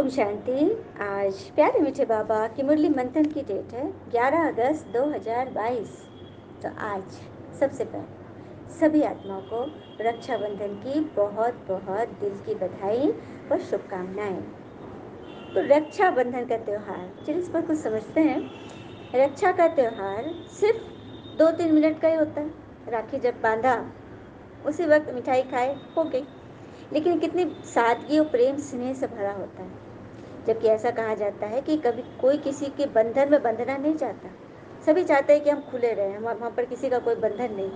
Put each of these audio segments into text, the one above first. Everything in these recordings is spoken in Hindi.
ओम शांति। आज प्यारे मीठे बाबा की मुरली मंथन की डेट है 11 अगस्त 2022। तो आज सबसे पहले सभी आत्माओं को रक्षाबंधन की बहुत बहुत दिल की बधाई और शुभकामनाएं। तो रक्षाबंधन का त्यौहार, चलिए इस पर कुछ समझते हैं। रक्षा का त्यौहार सिर्फ 2-3 मिनट का ही होता है। राखी जब बांधा उसी वक्त मिठाई खाए, हो गई। लेकिन कितनी सादगी और प्रेम स्नेह से भरा होता है। जबकि ऐसा कहा जाता है कि कभी कोई किसी के बंधन में बंधना नहीं चाहता। सभी चाहते हैं कि हम खुले रहें, वहाँ पर किसी का कोई बंधन नहीं।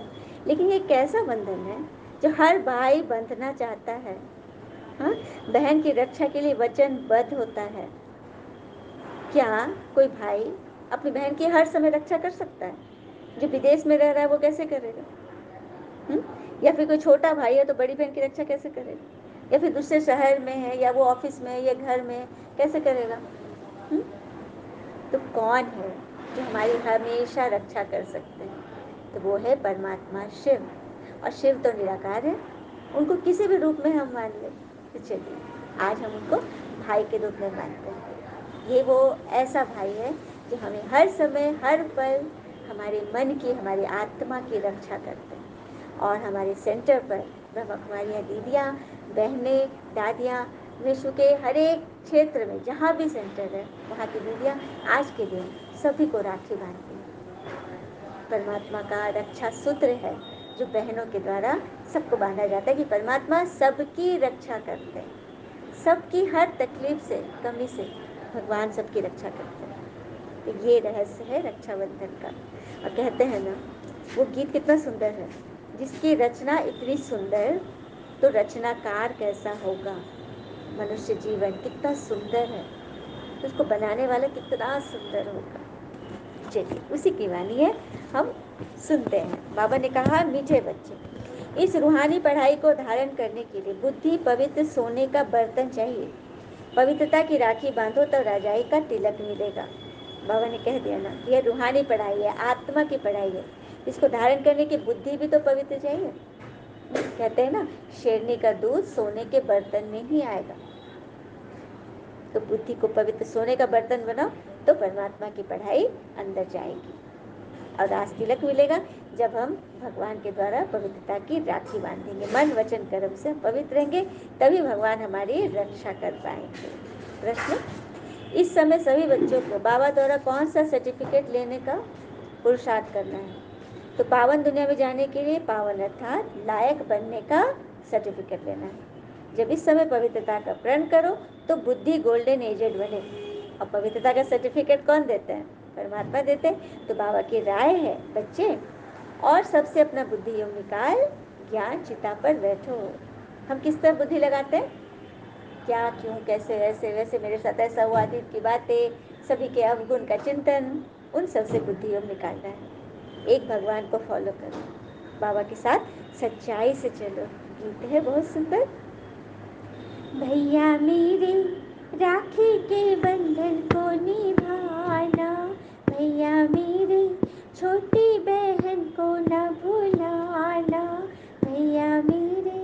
लेकिन ये कैसा बंधन है जो हर भाई बंधना चाहता है। हाँ, बहन की रक्षा के लिए वचनबद्ध होता है। क्या कोई भाई अपनी बहन की हर समय रक्षा कर सकता है? जो विदेश में रह रहा है वो कैसे करेगा? या फिर कोई छोटा भाई है तो बड़ी बहन की रक्षा कैसे करेगा? या फिर दूसरे शहर में है या वो ऑफिस में या घर में, कैसे करेगा? तो कौन है जो हमारी हमेशा रक्षा कर सकते हैं? तो वो है परमात्मा शिव। और शिव तो निराकार है, उनको किसी भी रूप में हम मान लें। तो चलिए आज हम उनको भाई के रूप में मानते हैं। ये वो ऐसा भाई है जो हमें हर समय हर पल हमारे मन की, हमारी आत्मा की रक्षा करते हैं। और हमारे सेंटर पर ब्रह्मा कुमारियाँ दीदियाँ, बहनें, दादियाँ, विश्व के हर एक क्षेत्र में जहाँ भी सेंटर है वहाँ की दीदियाँ आज के दिन सभी को राखी बांधती हैं। परमात्मा का रक्षा सूत्र है जो बहनों के द्वारा सबको बांधा जाता है कि परमात्मा सबकी रक्षा करते हैं। सबकी हर तकलीफ से, कमी से भगवान सबकी रक्षा करते हैं। तो ये रहस्य है रक्षाबंधन का। और कहते हैं ना, वो गीत कितना सुंदर है, जिसकी रचना इतनी सुंदर तो रचनाकार कैसा होगा। मनुष्य जीवन कितना सुंदर है तो उसको बनाने वाला कितना सुंदर होगा। चलिए उसी की वाणी है, हम सुनते हैं। बाबा ने कहा, मीठे बच्चे, इस रूहानी पढ़ाई को धारण करने के लिए बुद्धि पवित्र सोने का बर्तन चाहिए। पवित्रता की राखी बांधो तो राजाई का तिलक मिलेगा। बाबा ने कह दिया ना, यह रूहानी पढ़ाई है, आत्मा की पढ़ाई है। इसको धारण करने की बुद्धि भी तो पवित्र चाहिए। कहते हैं ना, शेरनी का दूध सोने के बर्तन में ही आएगा। तो बुद्धि को पवित्र सोने का बर्तन बनाओ तो परमात्मा की पढ़ाई अंदर जाएगी। और राज तिलक मिलेगा जब हम भगवान के द्वारा पवित्रता की राखी बांधेंगे। मन वचन कर्म से पवित्र रहेंगे, तभी भगवान हमारी रक्षा कर पाएंगे। प्रश्न, इस समय सभी बच्चों को बाबा द्वारा कौन सा सर्टिफिकेट लेने का पुरुषार्थ करना है? तो पावन दुनिया में जाने के लिए पावन अर्थात लायक बनने का सर्टिफिकेट लेना है। जब इस समय पवित्रता का प्रण करो तो बुद्धि गोल्डन एजेड बने। और पवित्रता का सर्टिफिकेट कौन देते हैं? परमात्मा देते हैं। तो बाबा की राय है, बच्चे और सबसे अपना बुद्धि योग निकाल ज्ञान चिता पर बैठो। हम किस तरह बुद्धि लगाते हैं? क्या, क्यों, कैसे, ऐसे वैसे, मेरे साथ ऐसा हुआ, आदि की बातें, सभी के अवगुण का चिंतन, उन सबसे बुद्धि योग निकालना है। एक भगवान को फॉलो करो, बाबा के साथ सच्चाई से चलो। गीत है बहुत सुंदर, भैया मेरे राखी के बंधन को निभाना, भैया मेरे छोटी बहन को न भुलाना, भैया मेरे।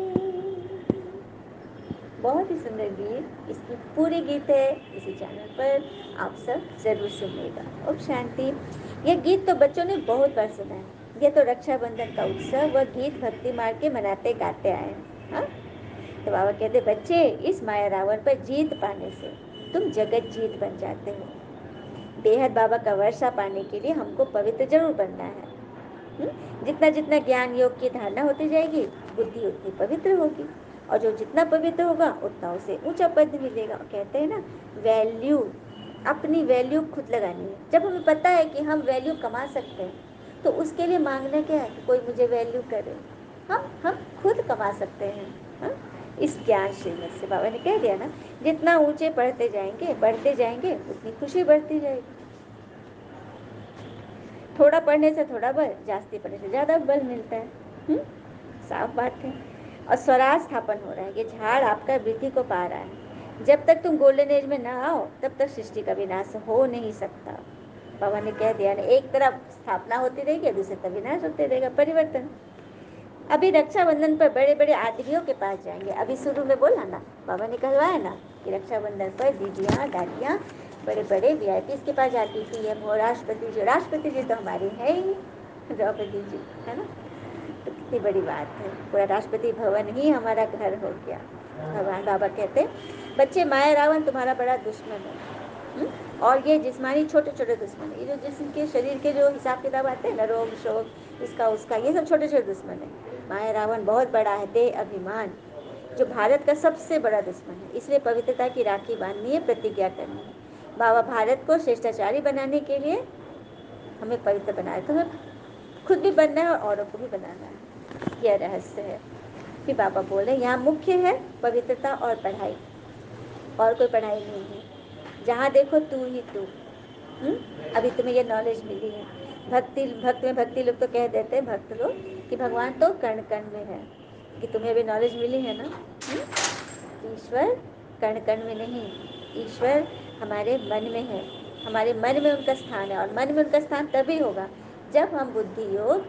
बहुत ही सुंदर गीत, इसकी पूरी गीत है इसी चैनल पर, आप सब जरूर सुनिएगा। ओम शांति। यह गीत तो बच्चों ने बहुत बार सुना है। यह तो रक्षाबंधन का उत्सव व गीत भक्ति मार्ग के मनाते गाते आए हैं। हाँ, तो बाबा कहते, बच्चे इस माया रावण पर जीत पाने से तुम जगत जीत बन जाते हो। बेहद बाबा का वर्षा पाने के लिए हमको पवित्र जरूर बनना है। जितना जितना ज्ञान योग की धारणा होती जाएगी, बुद्धि उतनी पवित्र होगी। और जो जितना पवित्र होगा उतना उसे ऊंचा पद मिलेगा। कहते हैं ना, वैल्यू, अपनी वैल्यू खुद लगानी है। जब हमें पता है कि हम वैल्यू कमा सकते हैं तो उसके लिए मांगना क्या है कि कोई मुझे वैल्यू करे। हम खुद कमा सकते हैं। हा? इस ज्ञान श्रीमत से बाबा ने कह दिया ना, जितना ऊंचे पढ़ते जाएंगे, बढ़ते जाएंगे, उतनी खुशी बढ़ती जाएगी। थोड़ा पढ़ने से थोड़ा बल, जास्ती पढ़ने से ज़्यादा बल मिलता है। साफ बात है। और स्वराज स्थापन हो रहा है, ये झाड़ आपका वृद्धि को पा रहा है। जब तक तुम गोल्डन एज में ना आओ तब तक सृष्टि का विनाश हो नहीं सकता। बाबा ने कह दिया ना, एक तरफ स्थापना होती रहेगी, दूसरी तरफ विनाश होते रहेगा, परिवर्तन। अभी रक्षाबंधन पर बड़े बड़े आदमियों के पास जाएंगे। अभी शुरू में बोला ना, बाबा ने कहवाया ना कि रक्षाबंधन पर दीदियाँ दादियाँ बड़े बड़े वीआईपीज़ के पास जाती थी। अब वो राष्ट्रपति जी तो हमारे हैं ही, द्रौपदी जी, है ना। तो कितनी बड़ी बात है, पूरा राष्ट्रपति भवन ही हमारा घर हो गया। भगवान बाबा कहते बच्चे माया रावण तुम्हारा बड़ा दुश्मन है। और ये जिस्मानी छोटे छोटे दुश्मन है, ये जो जिसके शरीर के जो हिसाब किताब आते हैं ना, रोग शोक इसका उसका, ये सब छोटे छोटे दुश्मन है। माया रावण बहुत बड़ा है, देह अभिमान जो भारत का सबसे बड़ा दुश्मन है। इसलिए पवित्रता की राखी बांधनी है, प्रतिज्ञा करनी है। बाबा भारत को श्रेष्ठाचारी बनाने के लिए हमें पवित्र बनाए, तो हमें खुद भी बनना है और औरों को भी बनाना है। यह रहस्य है। फिर बाबा बोल रहे यहाँ मुख्य है पवित्रता और पढ़ाई, और कोई पढ़ाई नहीं है। जहाँ देखो तू ही तू। अभी तुम्हें ये नॉलेज मिली है। भक्ति लोग तो कह देते हैं, भक्त लोग, कि भगवान तो कण कण में है, कि तुम्हें भी नॉलेज मिली है ना। ईश्वर कण कण में नहीं, ईश्वर हमारे मन में है, हमारे मन में उनका स्थान है। और मन में उनका स्थान तभी होगा जब हम बुद्धि योग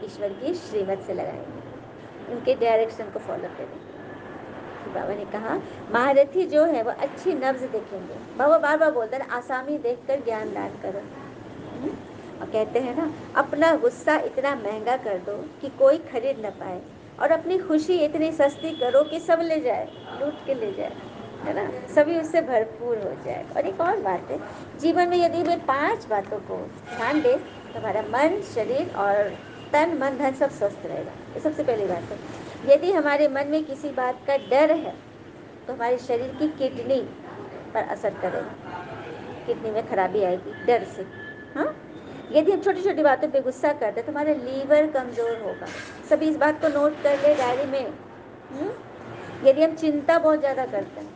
ईश्वर की श्रीमत से लगाएंगे, उनके डायरेक्शन को फॉलो करेंगे। बाबा ने कहा महारथी जो है वो अच्छी नब्ज देखेंगे। बाबा बार बार बोलते हैं आसामी देखकर ज्ञान दान करो। और कहते हैं ना, अपना गुस्सा इतना महंगा कर दो कि कोई खरीद न पाए, और अपनी खुशी इतनी सस्ती करो कि सब ले जाए, लूट के ले जाए, है ना, सभी उससे भरपूर हो जाए। और एक और बात है, जीवन में यदि वे 5 बातों को ध्यान दे तो हमारा मन, शरीर और तन मन धन सब स्वस्थ रहेगा। ये सबसे पहली बात है। यदि हमारे मन में किसी बात का डर है तो हमारे शरीर की किडनी पर असर करेगा, किडनी में खराबी आएगी डर से। हाँ, यदि हम छोटी छोटी बातों पे गुस्सा करते हैं तो हमारा लीवर कमज़ोर होगा। सभी इस बात को नोट कर ले डायरी में। यदि हम चिंता बहुत ज़्यादा करते हैं,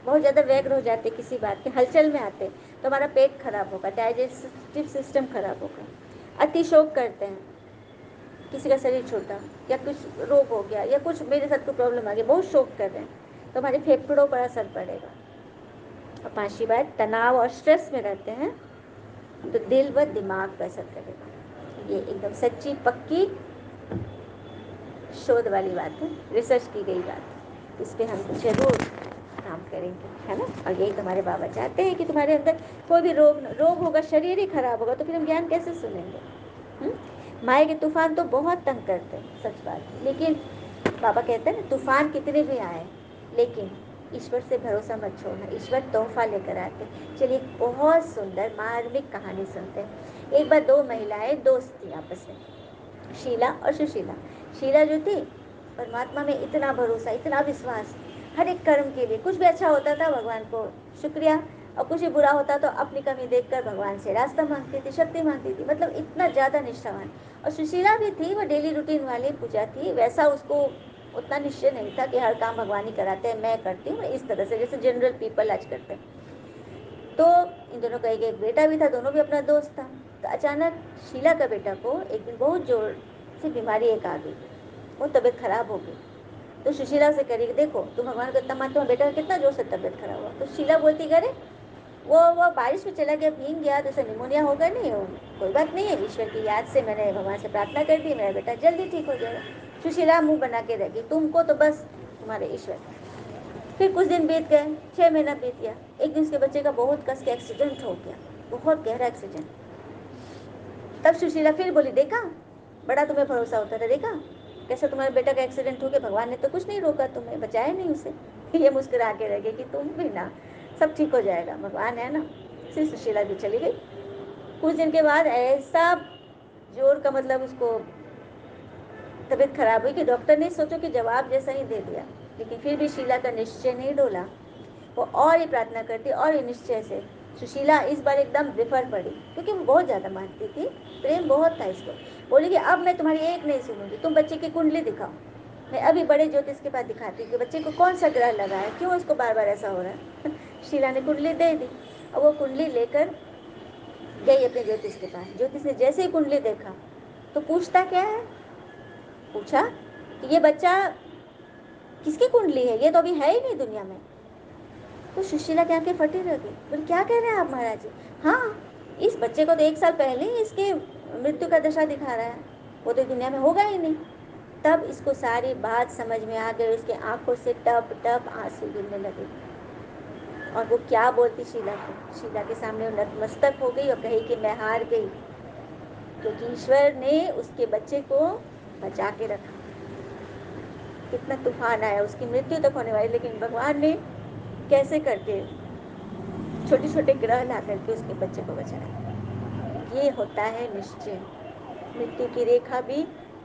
बहुत ज़्यादा व्यग्र हो जाते किसी बात के, हलचल में आते, तो हमारा पेट खराब होगा, डाइजेस्टिव सिस्टम खराब होगा। अतिशोक करते हैं, किसी का शरीर छोटा या कुछ रोग हो गया या कुछ मेरे साथ कोई प्रॉब्लम आ गई, बहुत शोक कर रहे हैं, तो हमारे फेफड़ों पर असर पड़ेगा। और 5वीं बात, तनाव और स्ट्रेस में रहते हैं तो दिल व दिमाग पर असर करेगा। ये एकदम सच्ची पक्की शोध वाली बात है, रिसर्च की गई बात है। इस पर हम जरूर काम करेंगे, है ना। और यही तुम्हारे बाबा चाहते हैं कि तुम्हारे अंदर कोई भी रोग होगा, शरीर ही खराब होगा, तो फिर हम ज्ञान कैसे सुनेंगे। माया के तूफान तो बहुत तंग करते हैं, सच बात है, लेकिन बाबा कहते हैं ना, तूफान कितने भी आए लेकिन ईश्वर से भरोसा मत छोड़ना, ईश्वर तोहफा लेकर आते। चलिए बहुत सुंदर मार्मिक कहानी सुनते हैं। एक बार 2 महिलाएं दोस्त थी आपस में, शीला और सुशीला। शीला जो थी, परमात्मा में इतना भरोसा, इतना विश्वास, हर एक कर्म के लिए, कुछ भी अच्छा होता था भगवान को शुक्रिया, और कुछ भी बुरा होता तो अपनी कमी देखकर भगवान से रास्ता मांगती थी, शक्ति मांगती थी, मतलब इतना ज़्यादा निष्ठावान। और सुशीला भी थी, वो डेली रूटीन वाली पूजा थी, वैसा उसको उतना निश्चय नहीं था कि हर काम भगवान ही कराते हैं, मैं करती हूँ, इस तरह से जैसे जनरल पीपल आज करते हैं। तो इन दोनों का एक बेटा भी था, दोनों भी अपना दोस्त था। तो अचानक शीला का बेटा को एक दिन बहुत जोर से बीमारी एक आ गई, बहुत तबीयत खराब हो गई। तो सुशीला से करी, देखो तुम भगवान को इतना मानते हो, बेटा का कितना जोर से तबीयत खराब हुआ। तो शीला बोलती, करे वो बारिश में चला गया, भीग गया तो उसे निमोनिया होगा, नहीं हो, कोई बात नहीं है, ईश्वर की याद से मैंने भगवान से प्रार्थना कर दी, मेरा बेटा जल्दी ठीक हो जाएगा। सुशीला मुंह बना के रह गई, तुमको तो बस तुम्हारे ईश्वर। फिर कुछ दिन बीत गए, 6 महीना बीत गया। एक दिन उसके बच्चे का बहुत कस के एक्सीडेंट हो गया, बहुत गहरा एक्सीडेंट। तब सुशीला फिर बोली, देखा बड़ा तुम्हें भरोसा होता था, देखा कैसे तुम्हारे बेटा का एक्सीडेंट हो गया, भगवान ने तो कुछ नहीं रोका, तुम्हें बचाया नहीं उसे। ये मुस्कुरा के रह गए कि तुम भी ना, सब ठीक हो जाएगा, भगवान है ना। फिर सुशीला भी चली गई। कुछ दिन के बाद ऐसा जोर का, मतलब उसको तबीयत खराब हुई कि डॉक्टर ने सोचो कि जवाब जैसा ही दे दिया, लेकिन फिर भी शीला का निश्चय नहीं डोला। वो और ही प्रार्थना करती, और ही निश्चय से। सुशीला इस बार एकदम विफर पड़ी, क्योंकि वो बहुत ज़्यादा मानती थी, प्रेम बहुत था इसको। बोली कि अब मैं तुम्हारी एक नहीं सुनूंगी, तुम बच्चे की कुंडली दिखाओ, मैं अभी बड़े ज्योतिष के पास दिखाती हूँ कि बच्चे को कौन सा ग्रह लगा है, क्यों इसको बार बार ऐसा हो रहा है। शीला ने कुंडली दे दी, और वो कुंडली लेकर गई अपने ज्योतिष के पास। ज्योतिष ने जैसे ही कुंडली देखा तो पूछता क्या है, पूछा कि ये बच्चा किसकी कुंडली है, ये तो अभी है ही नहीं दुनिया में। तो सुशीला की आंखें फटी रह गई, बोले क्या कह रहे हैं आप महाराज जी। हाँ, इस बच्चे को तो 1 साल पहले ही इसके मृत्यु का दशा दिखा रहा है, वो तो दुनिया में होगा ही नहीं। तब इसको सारी बात समझ में आ गई, उसके आंखों से टप टप आंसू गिरने लगे। और वो क्या बोलती शीला को, शीला के सामने वो नतमस्तक हो गई और कही कि मैं हार गई, क्योंकि ईश्वर ने उसके बच्चे को बचा के रखा। कितना तूफान आया, उसकी मृत्यु तक होने वाली, लेकिन भगवान ने कैसे करके छोटे छोटे ग्रह ला करके उसके बच्चे को बचाया। ये होता है निश्चय, मृत्यु की रेखा भी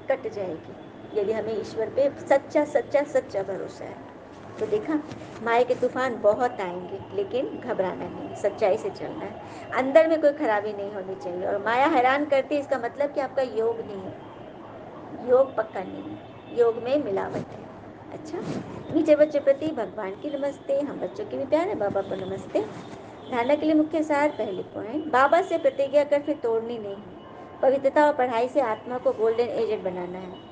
कट जाएगी यदि हमें ईश्वर पे सच्चा सच्चा सच्चा भरोसा है। तो देखा, माया के तूफान बहुत आएंगे, लेकिन घबराना नहीं, सच्चाई से चलना है, अंदर में कोई खराबी नहीं होनी चाहिए। और माया हैरान करती है, इसका मतलब कि आपका योग नहीं है, योग पक्का नहीं है, योग में मिलावट है। अच्छा, मीठे बच्चे प्रति भगवान की नमस्ते, हम बच्चों के भी प्यारे बाबा को नमस्ते। धारणा के लिए मुख्य सार, पहले पॉइंट, बाबा से प्रतिज्ञा कर फिर तोड़नी नहीं, पवित्रता और पढ़ाई से आत्मा को गोल्डन एजेंट बनाना है।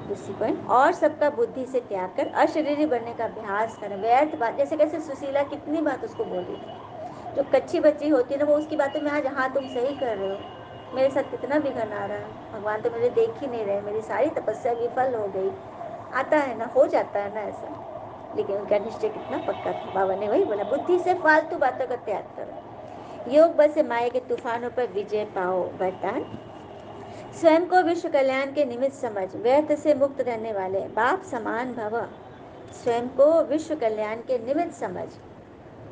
दूसरी पॉइंट, और सबका बुद्धि से त्याग कर अशरीरी बनने का अभ्यास करना। व्यर्थ बात, जैसे कैसे सुशीला कितनी बात उसको बोली थी, जो कच्ची बच्ची होती है ना, वो उसकी बातों में आज हाँ तुम सही कर रहे हो, मेरे साथ कितना विघन आ रहा है, भगवान तो मुझे देख ही नहीं रहे, मेरी सारी तपस्या विफल हो गई, आता है ना, हो जाता है ना ऐसा। लेकिन उनका निश्चय कितना पक्का था, बाबा ने वही बोला, बुद्धि से फालतू बातों का त्याग करो, योग बल से माया के तूफानों पर विजय पाओ। वरदान, स्वयं को विश्व कल्याण के निमित्त समझ व्यर्थ से मुक्त रहने वाले बाप समान भव। स्वयं को विश्व कल्याण के निमित्त समझ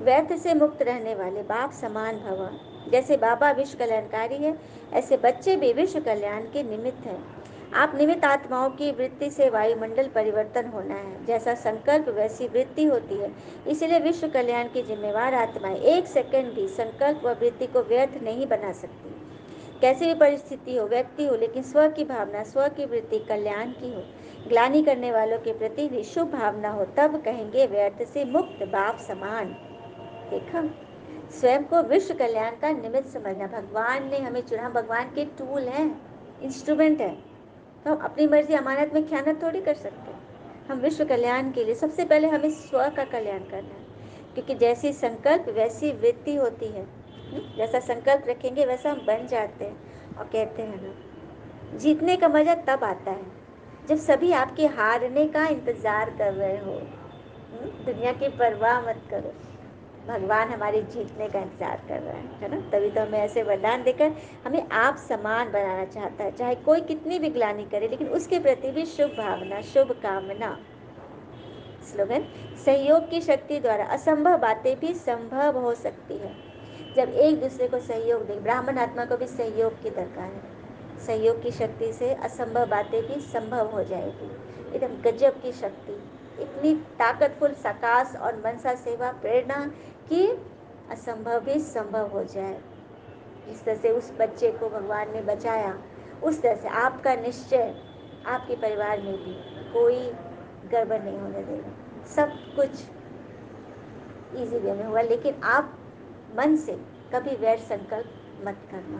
व्यर्थ से मुक्त रहने वाले बाप समान भव। जैसे बाबा विश्व कल्याणकारी है, ऐसे बच्चे भी विश्व कल्याण के निमित्त हैं। आप निमित्त आत्माओं की वृत्ति से वायुमंडल परिवर्तन होना है, जैसा संकल्प वैसी वृत्ति होती है। इसलिए विश्व कल्याण की जिम्मेवार आत्माएं एक सेकंड भी संकल्प व वृत्ति को व्यर्थ नहीं बना सकती। कैसी भी परिस्थिति हो, व्यक्ति हो, लेकिन स्व की भावना, स्व की वृत्ति कल्याण की हो, ग्लानि करने वालों के प्रति भी शुभ भावना हो, तब कहेंगे व्यर्थ से मुक्त बाप समान। देखा, स्वयं को विश्व कल्याण का निमित्त समझना, भगवान ने हमें चुना, भगवान के टूल हैं, इंस्ट्रूमेंट है, तो हम अपनी मर्जी अमानत में ख्यानत थोड़ी कर सकते। हम विश्व कल्याण के लिए सबसे पहले हमें स्व का कल्याण करना है, क्योंकि जैसी संकल्प वैसी वृत्ति होती है। जैसा संकल्प रखेंगे वैसा हम बन जाते हैं। और कहते हैं ना, जीतने का मजा तब आता है जब सभी आपके हारने का इंतजार कर रहे हो। दुनिया की परवाह मत करो, भगवान हमारी जीतने का इंतजार कर रहा है ना, तभी तो हमें ऐसे वरदान देकर हमें आप समान बनाना चाहता है। चाहे कोई कितनी भी ग्लानि करे, लेकिन उसके प्रति भी शुभ भावना, शुभ कामना। स्लोगन, सहयोग की शक्ति द्वारा असंभव बातें भी संभव हो सकती है। जब एक दूसरे को सहयोग दे, ब्राह्मण आत्मा को भी सहयोग की दरकार है, सहयोग की शक्ति से असंभव बातें भी संभव हो जाएगी। एकदम गजब की शक्ति, इतनी ताकतफुल सकाश और मनसा सेवा प्रेरणा कि असंभव भी संभव हो जाए। जिस तरह से उस बच्चे को भगवान ने बचाया, उस तरह से आपका निश्चय आपके परिवार में भी कोई गड़बड़ नहीं होने देगा, सब कुछ इजी वे में हुआ। लेकिन आप मन से कभी वैर संकल्प मत करना,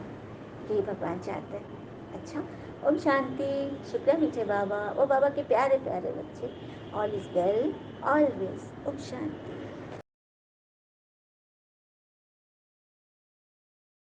यही भगवान चाहते हैं। अच्छा, ओम शांति। शुक्र मीठे बाबा, ओ बाबा के प्यारे प्यारे बच्चे, ऑल इज वेल ऑलवेज। ओम शांति।